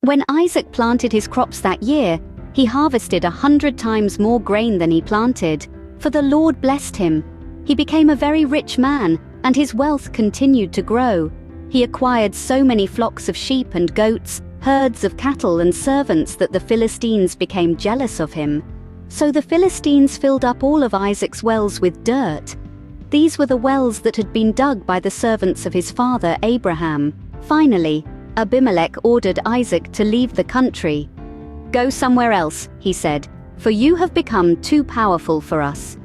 When Isaac planted his crops that year, he harvested 100 times more grain than he planted, for the Lord blessed him. He became a very rich man, and his wealth continued to grow. He acquired so many flocks of sheep and goats, herds of cattle and servants that the Philistines became jealous of him. So the Philistines filled up all of Isaac's wells with dirt. These were the wells that had been dug by the servants of his father Abraham. Finally, Abimelech ordered Isaac to leave the country. "Go somewhere else," he said, "for you have become too powerful for us."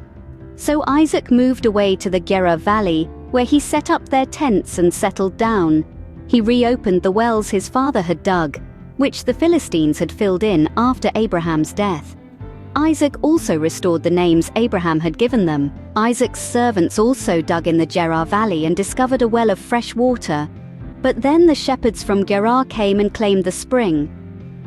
So Isaac moved away to the Gerar Valley, where he set up their tents and settled down. He reopened the wells his father had dug, which the Philistines had filled in after Abraham's death. Isaac also restored the names Abraham had given them. Isaac's servants also dug in the Gerar Valley and discovered a well of fresh water. But then the shepherds from Gerar came and claimed the spring.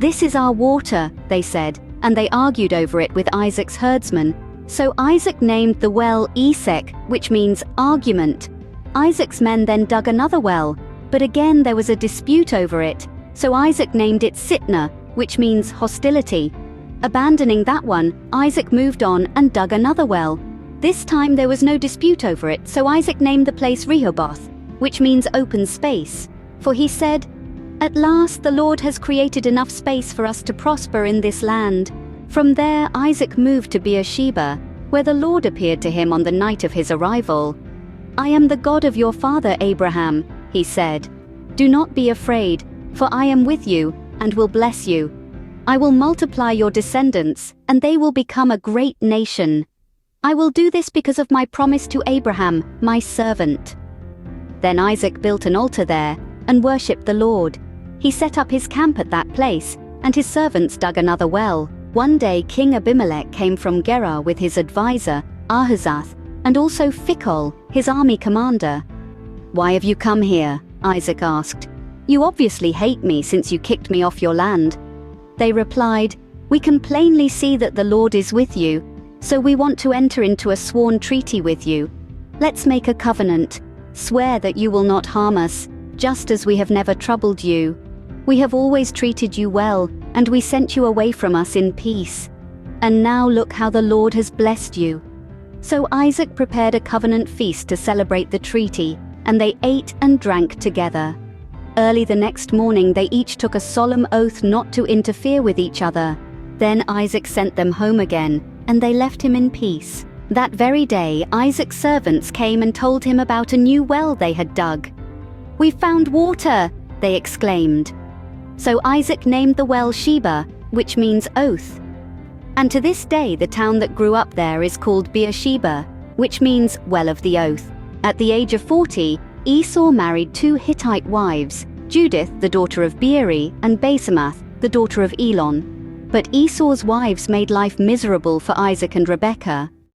"This is our water," they said, and they argued over it with Isaac's herdsmen. So Isaac named the well Esek, which means argument. Isaac's men then dug another well, but again there was a dispute over it, so Isaac named it Sitnah, which means hostility. Abandoning that one, Isaac moved on and dug another well. This time there was no dispute over it, so Isaac named the place Rehoboth, which means open space. For he said, "At last the Lord has created enough space for us to prosper in this land." From there Isaac moved to Beersheba, where the Lord appeared to him on the night of his arrival. "I am the God of your father Abraham," he said. "Do not be afraid, for I am with you and will bless you. I will multiply your descendants, and they will become a great nation. I will do this because of my promise to Abraham, my servant." Then Isaac built an altar there and worshipped the Lord. He set up his camp at that place, and his servants dug another well. One day King Abimelech came from Gerar with his advisor, Ahuzzath, and also Phicol, his army commander. "Why have you come here?" Isaac asked. "You obviously hate me since you kicked me off your land." They replied, "We can plainly see that the Lord is with you, so we want to enter into a sworn treaty with you. Let's make a covenant. Swear that you will not harm us, just as we have never troubled you. We have always treated you well, and we sent you away from us in peace. And now look how the Lord has blessed you." So Isaac prepared a covenant feast to celebrate the treaty, and they ate and drank together. Early the next morning they each took a solemn oath not to interfere with each other. Then Isaac sent them home again, and they left him in peace. That very day Isaac's servants came and told him about a new well they had dug. "We've found water!" they exclaimed. So Isaac named the well Sheba, which means oath. And to this day the town that grew up there is called Beersheba, which means well of the oath. At the age of 40, Esau married 2 Hittite wives, Judith, the daughter of Beeri, and Basemath, the daughter of Elon. But Esau's wives made life miserable for Isaac and Rebekah.